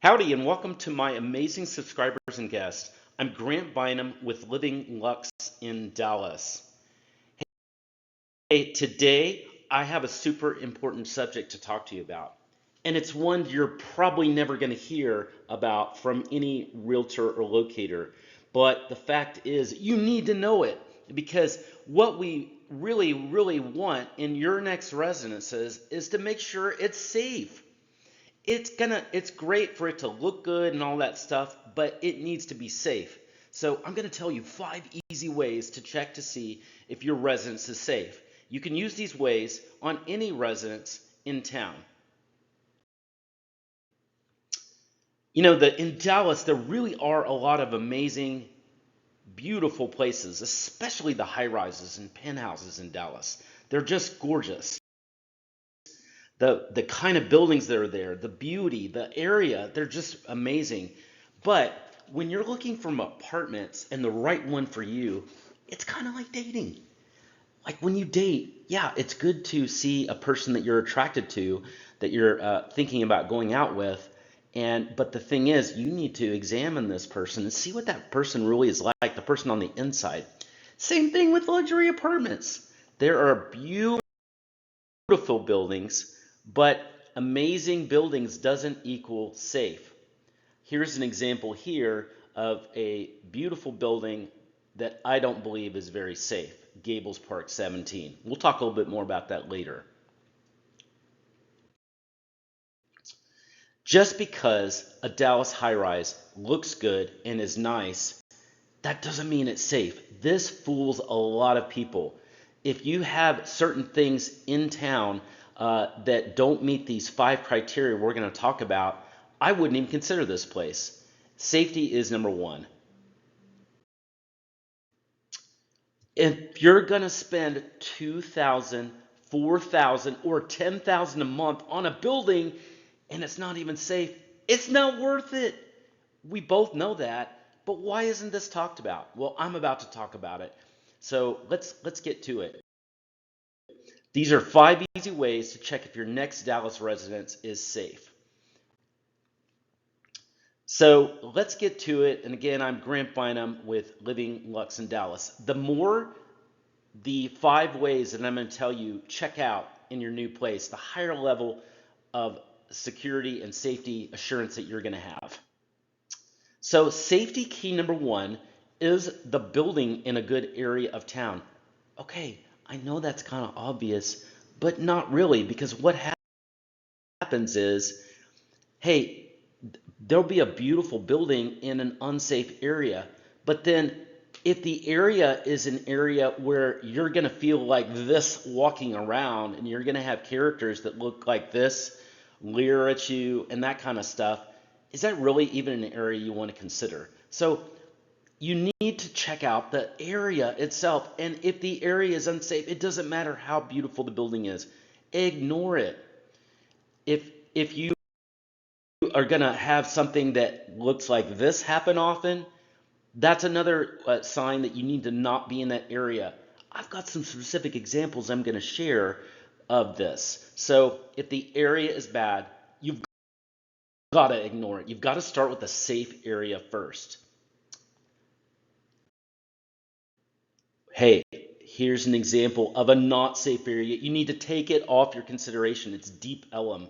Howdy and welcome to my amazing subscribers and guests. I'm Grant Bynum with Living Lux in Dallas. Hey, today I have a super important subject to talk to you about. And it's one you're probably never going to hear about from any realtor or locator. But the fact is, you need to know it because what we really want in your next residences is to make sure it's safe. It's great for it to look good and all that stuff, but it needs to be safe. So I'm going to tell you 5 easy ways to check to see if your residence is safe. You can use these ways on any residence in town. In Dallas, there really are a lot of amazing, beautiful places, especially the high rises and penthouses in Dallas. They're just gorgeous. The kind of buildings that are there, the beauty, the area, they're just amazing. But when you're looking for apartments and the right one for you, it's kind of like dating. Like when you date, yeah, it's good to see a person that you're attracted to, that you're thinking about going out with. But the thing is, you need to examine this person and see what that person really is like, the person on the inside. Same thing with luxury apartments. There are beautiful buildings, but amazing buildings doesn't equal safe. Here's an example here of a beautiful building that I don't believe is very safe, Gables Park 17. We'll talk a little bit more about that later. Just because a Dallas high-rise looks good and is nice, that doesn't mean it's safe. This fools a lot of people. If you have certain things in town that don't meet these 5 criteria we're going to talk about, I wouldn't even consider this place. Safety is number 1. If you're going to spend $2,000, $4,000, or $10,000 a month on a building and it's not even safe, it's not worth it. We both know that, but why isn't this talked about? Well, I'm about to talk about it. So let's get to it. These are 5 easy ways to check if your next Dallas residence is safe. So let's get to it. And again, I'm Grant Bynum with Living Lux in Dallas. The 5 ways that I'm going to tell you check out in your new place, the higher level of security and safety assurance that you're going to have. So safety key number 1 is the building in a good area of town. Okay, I know that's kind of obvious, but not really, because what happens is, hey, there'll be a beautiful building in an unsafe area, but then if the area is an area where you're going to feel like this walking around and you're going to have characters that look like this, leer at you and that kind of stuff, is that really even an area you want to consider? So you need to check out the area itself. And if the area is unsafe, it doesn't matter how beautiful the building is. Ignore it. If you are going to have something that looks like this happen often, that's another sign that you need to not be in that area. I've got some specific examples I'm going to share of this. So if the area is bad, you've got to ignore it. You've got to start with a safe area first. Hey, here's an example of a not safe area. You need to take it off your consideration. It's Deep Ellum.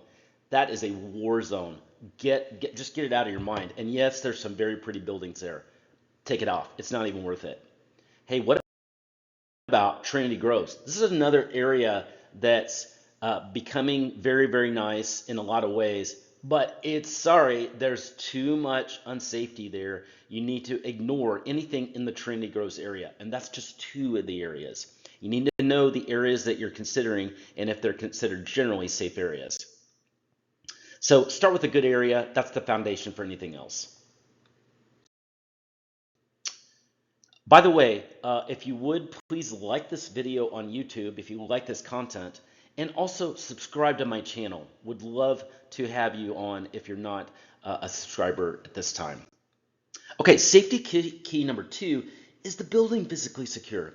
That is a war zone. Just get it out of your mind. And yes, there's some very pretty buildings there. Take it off. It's not even worth it. Hey, what about Trinity Groves? This is another area that's becoming very nice in a lot of ways, but there's too much unsafety there. You need to ignore anything in the Trinity Groves area, and that's just 2 of the areas. You need to know the areas that you're considering and if they're considered generally safe areas. So start with a good area. That's the foundation for anything else. By the way, if you would, please like this video on YouTube if you like this content, and also subscribe to my channel. Would love to have you on if you're not a subscriber at this time. Okay, safety key number 2 is the building physically secure.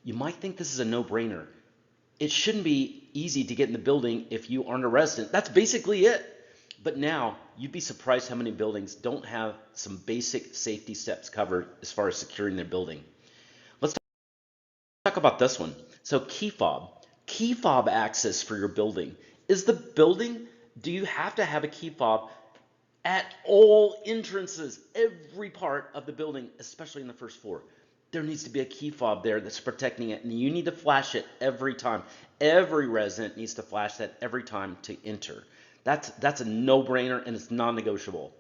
You might think this is a no-brainer. It shouldn't be easy to get in the building if you aren't a resident. That's basically it. But now you'd be surprised how many buildings don't have some basic safety steps covered as far as securing their building. Let's talk about this one. So key fob access for your building. Is the building, do you have to have a key fob at all entrances, every part of the building, especially in the first floor? There needs to be a key fob there that's protecting it, and you need to flash it every time. Every resident needs to flash that every time to enter. That's a no-brainer, and it's non-negotiable.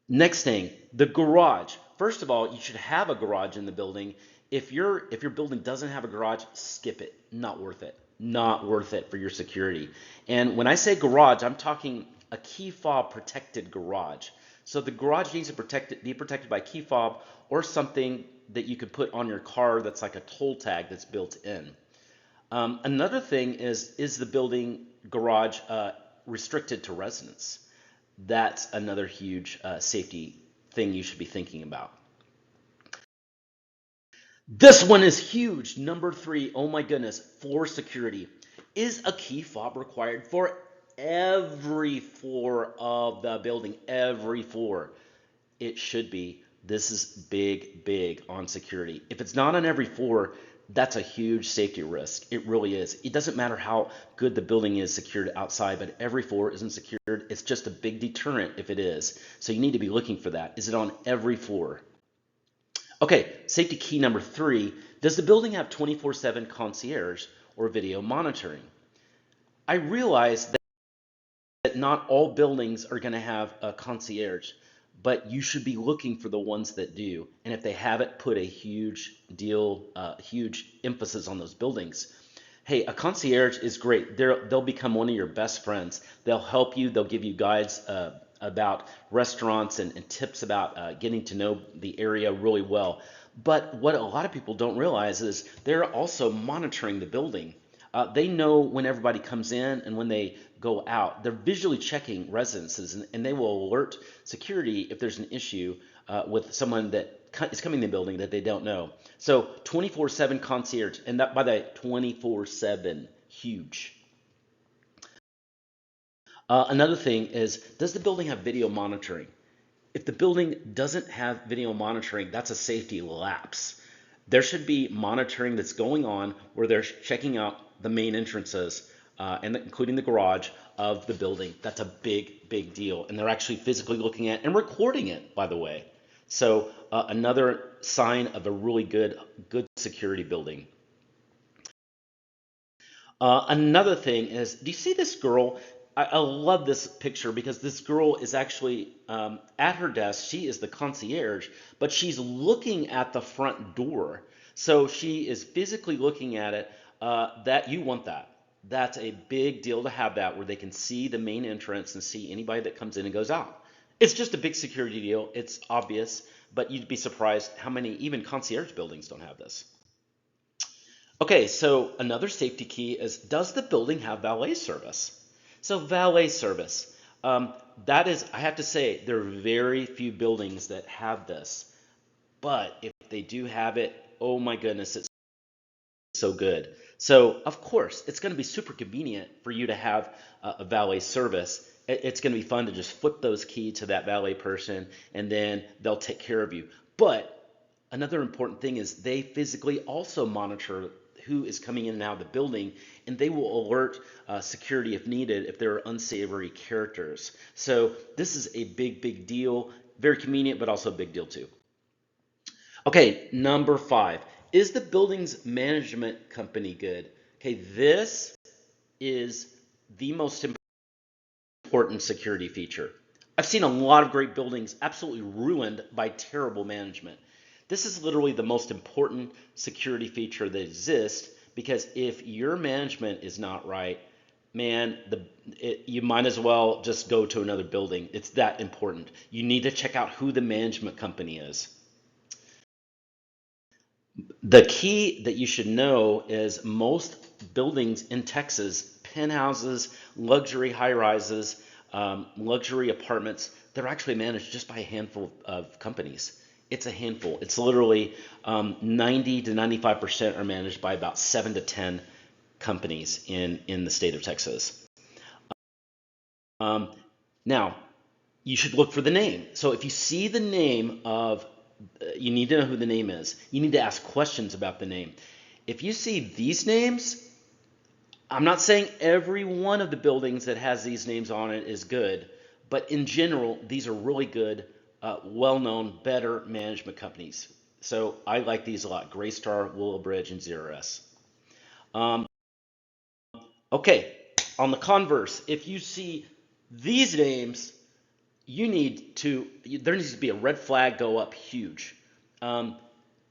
Next thing, the garage. First of all, you should have a garage in the building. If your building doesn't have a garage, skip it. Not worth it. Not worth it for your security. And when I say garage, I'm talking a key fob protected garage. So the garage needs to be protected by key fob or something that you could put on your car that's like a toll tag that's built in. Another thing is the building garage restricted to residents? That's another huge safety thing you should be thinking about. This one is huge. Number 3, oh my goodness, floor security. Is a key fob required for every floor of the building? Every floor. It should be. This is big, big on security. If it's not on every floor, that's a huge safety risk. It really is. It doesn't matter how good the building is secured outside, but every floor isn't secured. It's just a big deterrent if it is. So you need to be looking for that. Is it on every floor? Okay, safety key number 3. Does the building have 24/7 concierge or video monitoring? I realize that not all buildings are going to have a concierge, but you should be looking for the ones that do. And if they haven't, put a huge emphasis on those buildings. Hey, a concierge is great. They'll become one of your best friends. They'll help you. They'll give you guides about restaurants and tips about getting to know the area really well. But what a lot of people don't realize is they're also monitoring the building. They know when everybody comes in and when they go out. They're visually checking residences, and they will alert security if there's an issue with someone that is coming in the building that they don't know. So 24/7 concierge, and that by the 24/7, huge. Another thing is, does the building have video monitoring? If the building doesn't have video monitoring, that's a safety lapse. There should be monitoring that's going on where they're checking out the main entrances, and including the garage of the building. That's a big, big deal. And they're actually physically looking at and recording it, by the way. So another sign of a really good security building. Another thing is, do you see this girl? I love this picture because this girl is actually at her desk. She is the concierge, but she's looking at the front door. So she is physically looking at it. That you want that. That's a big deal to have that where they can see the main entrance and see anybody that comes in and goes out. It's just a big security deal. It's obvious, but you'd be surprised how many even concierge buildings don't have this. Okay, so another safety key is, does the building have valet service? So valet service, that is, I have to say, there are very few buildings that have this, but if they do have it, oh my goodness, it's so good. So of course, it's going to be super convenient for you to have a valet service. It's going to be fun to just flip those keys to that valet person, and then they'll take care of you. But another important thing is they physically also monitor who is coming in and out of the building, and they will alert security if needed if there are unsavory characters. So this is a big, big deal. Very convenient, but also a big deal too. Okay, number 5. Is the building's management company good? Okay, this is the most important security feature. I've seen a lot of great buildings absolutely ruined by terrible management. This is literally the most important security feature that exists, because if your management is not right, man, you might as well just go to another building. It's that important. You need to check out who the management company is. The key that you should know is most buildings in Texas, penthouses, luxury high rises, luxury apartments, they're actually managed just by a handful of companies. It's a handful. It's literally 90 to 95% are managed by about 7 to 10 companies in the state of Texas. Um, Now, you should look for the name. So if you see the name of, you need to know who the name is. You need to ask questions about the name. If you see these names, I'm not saying every one of the buildings that has these names on it is good, but in general, these are really good, well-known, better management companies. So I like these a lot: Greystar, Willowbridge, and ZRS. Um, okay, on the converse, if you see these names, there needs to be a red flag go up huge. Um,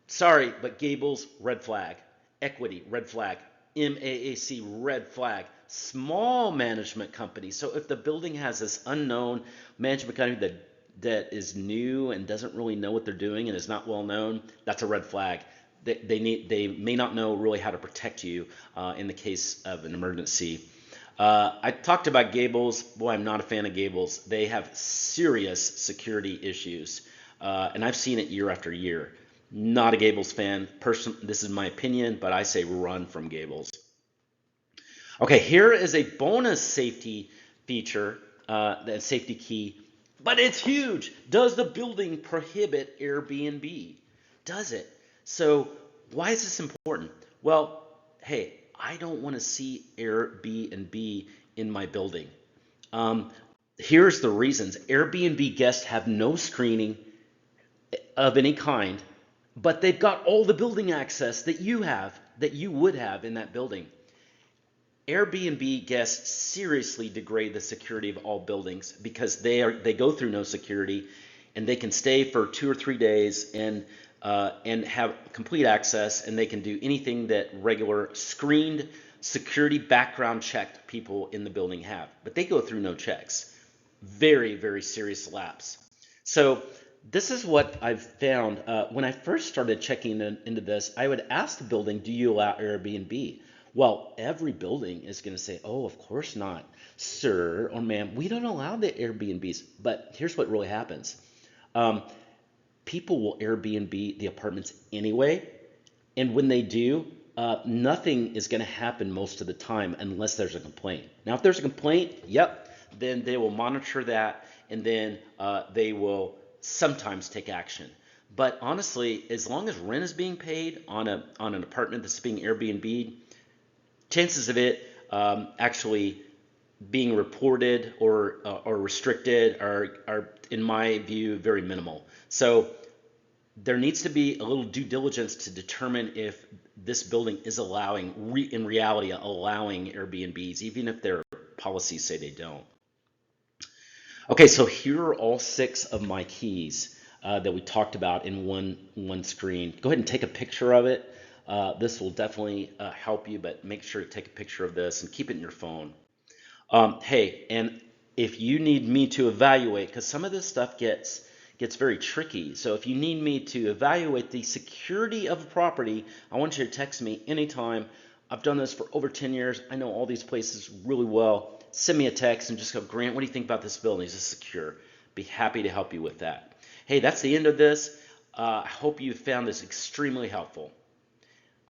Sorry, but Gables, red flag. Equity, red flag. MAAC, red flag. Small management company. So if the building has this unknown management company that is new and doesn't really know what they're doing and is not well known, that's a red flag. They may not know really how to protect you in the case of an emergency. I talked about Gables. Boy, I'm not a fan of Gables. They have serious security issues, and I've seen it year after year. Not a Gables fan. This is my opinion, but I say run from Gables. Okay, here is a bonus safety feature, the safety key, but it's huge. Does the building prohibit Airbnb? Does it? So why is this important? Well, hey, I don't want to see Airbnb in my building. Um, Here's the reasons. Airbnb guests have no screening of any kind, but they've got all the building access that you have, that you would have in that building. Airbnb guests seriously degrade the security of all buildings because they go through no security, and they can stay for 2 or 3 days and have complete access, and they can do anything that regular screened security background checked people in the building have, but they go through no checks. Very, very serious lapse. So this is what I've found. When I first started checking into this, I would ask the building, do you allow Airbnb? Well, every building is going to say, oh, of course not, sir or ma'am, we don't allow the Airbnbs. But here's what really happens. Um, People will Airbnb the apartments anyway, and when they do, nothing is going to happen most of the time unless there's a complaint. Now, if there's a complaint, yep, then they will monitor that, and then they will sometimes take action. But honestly, as long as rent is being paid on an apartment that's being Airbnb, chances of it actually being reported or restricted are, in my view, very minimal. So there needs to be a little due diligence to determine if this building is in reality, allowing Airbnbs, even if their policies say they don't. Okay, so here are all 6 of my keys that we talked about in one screen. Go ahead and take a picture of it. This will definitely help you, but make sure to take a picture of this and keep it in your phone. Hey, and if you need me to evaluate, because some of this stuff gets very tricky. So if you need me to evaluate the security of a property, I want you to text me anytime. I've done this for over 10 years. I know all these places really well. Send me a text and just go, Grant, what do you think about this building? Is this secure? Be happy to help you with that. Hey, that's the end of this. I hope you found this extremely helpful.